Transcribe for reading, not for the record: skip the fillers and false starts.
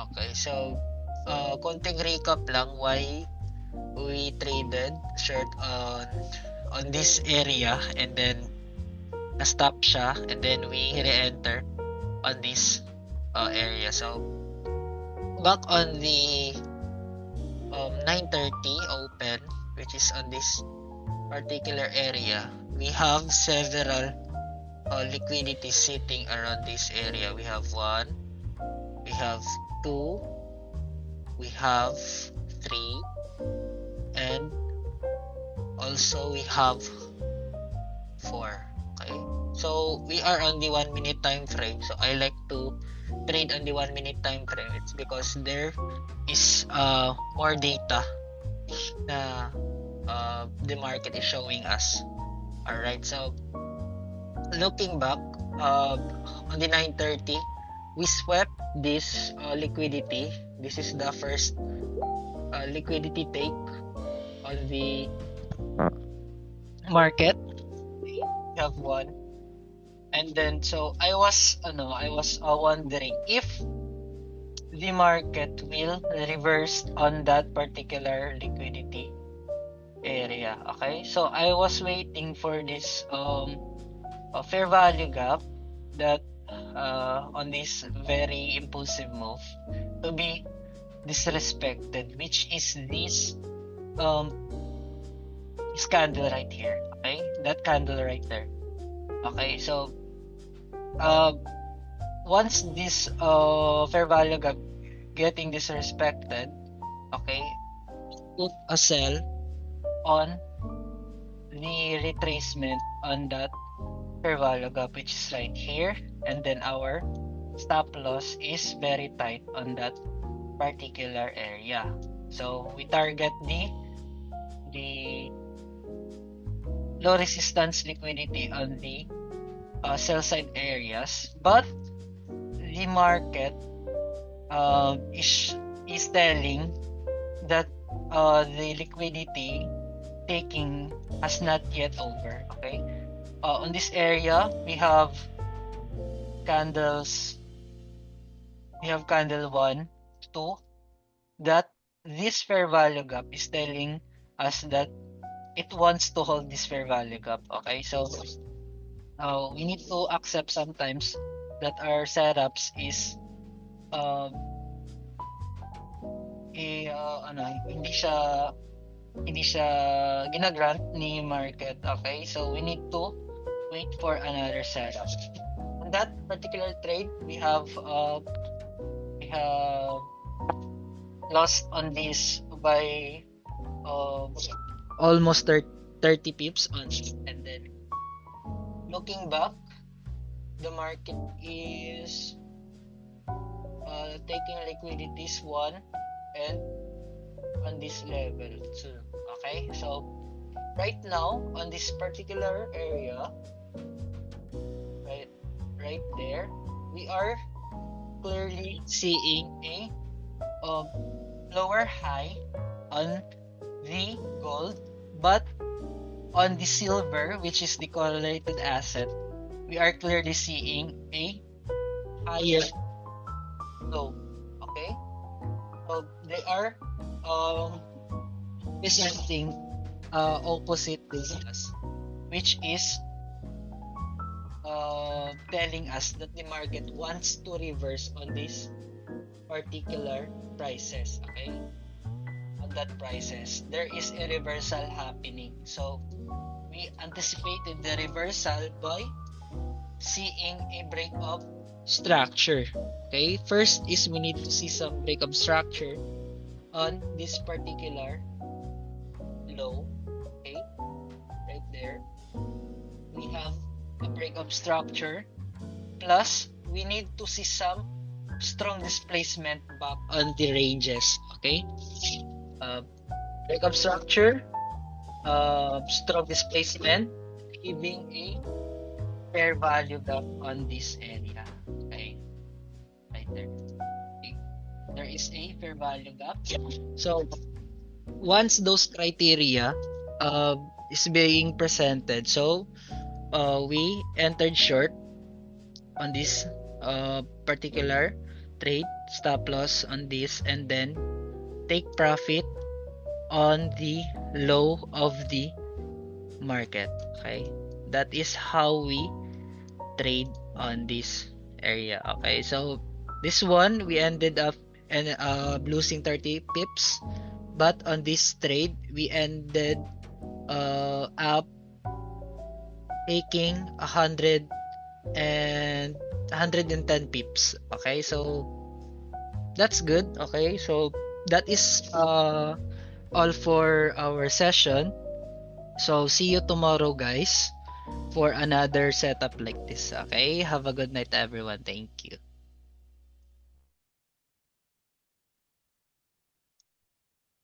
Okay, so konting recap lang why we traded short on this area and then na-stop siya and then we re-enter on this area. So back on the 9:30 open, which is on this particular area, we have several liquidity sitting around this area. We have 1, we have 2, we have 3, and also we have 4. Okay, so we are on the 1 minute time frame. So I like to trade on the 1 minute time frame. It's because there is more data na the market is showing us. Alright, so looking back on the 9:30, we swept this liquidity. This is the first liquidity take on the market. We have 1, and then so I was wondering if the market will reverse on that particular liquidity area. Okay, so I was waiting for this fair value gap that on this very impulsive move to be disrespected, which is this this candle right here. Okay, that candle right there. Okay, so once this fair value gap getting disrespected, okay, put a sell on the retracement on that fair value gap, which is right here, and then our stop loss is very tight on that particular area. So we target the low resistance liquidity on the sell side areas, but the market is telling that the liquidity taking has not yet over. Okay, on this area we have candles. We have candle 1, 2. That this fair value gap is telling us that it wants to hold this fair value gap. Okay, so we need to accept sometimes that our setups is hindi siya ginagrant ni market. Okay, so we need to wait for another setup. On that particular trade, we have lost on this by almost 30 pips on it. And then looking back, the market is taking liquidities 1 and on this level 2. Okay, so right now on this particular area, right there, we are clearly seeing a lower high on the gold, but on the silver, which is the correlated asset, we are clearly seeing a higher low. Okay, so they are presenting opposite business, which is telling us that the market wants to reverse on this particular prices. Okay, on that prices there is a reversal happening, so we anticipated the reversal by seeing a break of structure. Okay, first is we need to see some break of structure on this particular low. Okay, right there we have a break of structure, plus we need to see some strong displacement back on the ranges. Okay, break of structure, strong displacement, giving a fair value gap on this area. Okay, right there. Okay. There is a fair value gap. So once those criteria is being presented, so we entered short on this particular trade, stop loss on this, and then take profit on the low of the market. Okay, that is how we trade on this area. Okay, so this one we ended up losing 30 pips, but on this trade we ended up taking 110 pips. Okay, so that's good. Okay, so that is all for our session. So see you tomorrow, guys, for another setup like this. Okay, have a good night, everyone. Thank you.